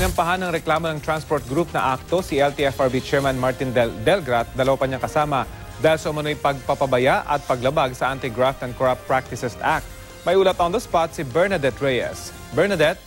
Sinampahan ng reklamo ng transport group na akto si LTFRB Chairman Martin Delgra at dalawa pa niyang kasama dahil sa umano'y pagpapabaya at paglabag sa Anti-Graft and Corrupt Practices Act. May ulat on the spot si Bernadette Reyes. Bernadette?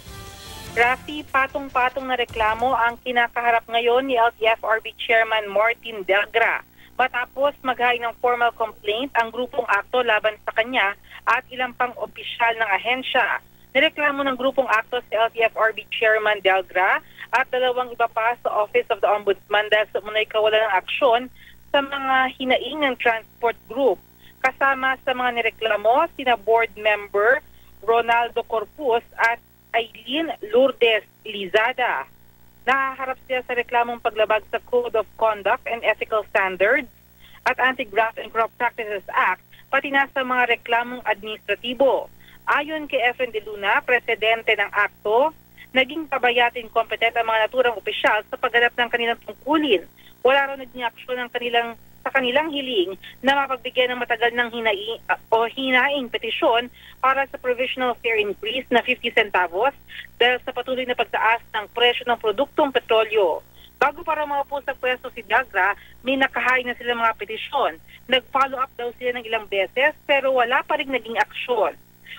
Rafi, patong-patong na reklamo ang kinakaharap ngayon ni LTFRB Chairman Martin Delgra. Matapos maghain ng formal complaint ang grupong akto laban sa kanya at ilang pang opisyal ng ahensya. Nireklamo ng grupong akto si LTFRB Chairman Delgra at dalawang iba pa sa Office of the Ombudsman dahil sa umunay kawalan ng aksyon sa mga hinaing ng transport group. Kasama sa mga nireklamo, sina board member Ronaldo Corpus at Aileen Lourdes Lizada. Nahaharap sila sa reklamong paglabag sa Code of Conduct and Ethical Standards at Anti-Graft and Corrupt Practices Act, pati na sa mga reklamong administratibo. Ayon kay Efren de Luna, presidente ng akto, naging pabayatin kompetent ang mga naturang opisyal sa pagganap ng kanilang tungkulin. Wala raw naging aksyon sa kanilang hiling na mapagbigyan ng matagal ng hinaing petisyon para sa provisional fare increase na 50 centavos dahil sa patuloy na pagtaas ng presyo ng produktong petrolyo. Bago para maupo sa pwesto si Delgra, may nakahain na sila mga petisyon. Nag-follow up daw sila ng ilang beses pero wala pa rin naging aksyon.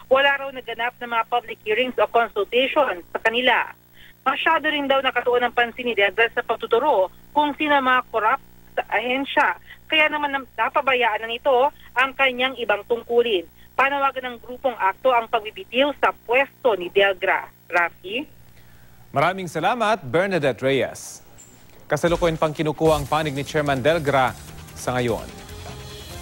Wala raw naganap na mga public hearings o consultation sa kanila. Masyado rin daw nakatuon ng pansin ni Delgra sa pagtuturo kung sino mga corrupt sa ahensya. Kaya naman napabayaan na nito ang kanyang ibang tungkulin. Panawagan ng grupong akto ang pagbibitiw sa pwesto ni Delgra. Rafi? Maraming salamat, Bernadette Reyes. Kasalukuyan pang kinukuha ang panig ni Chairman Delgra sa ngayon.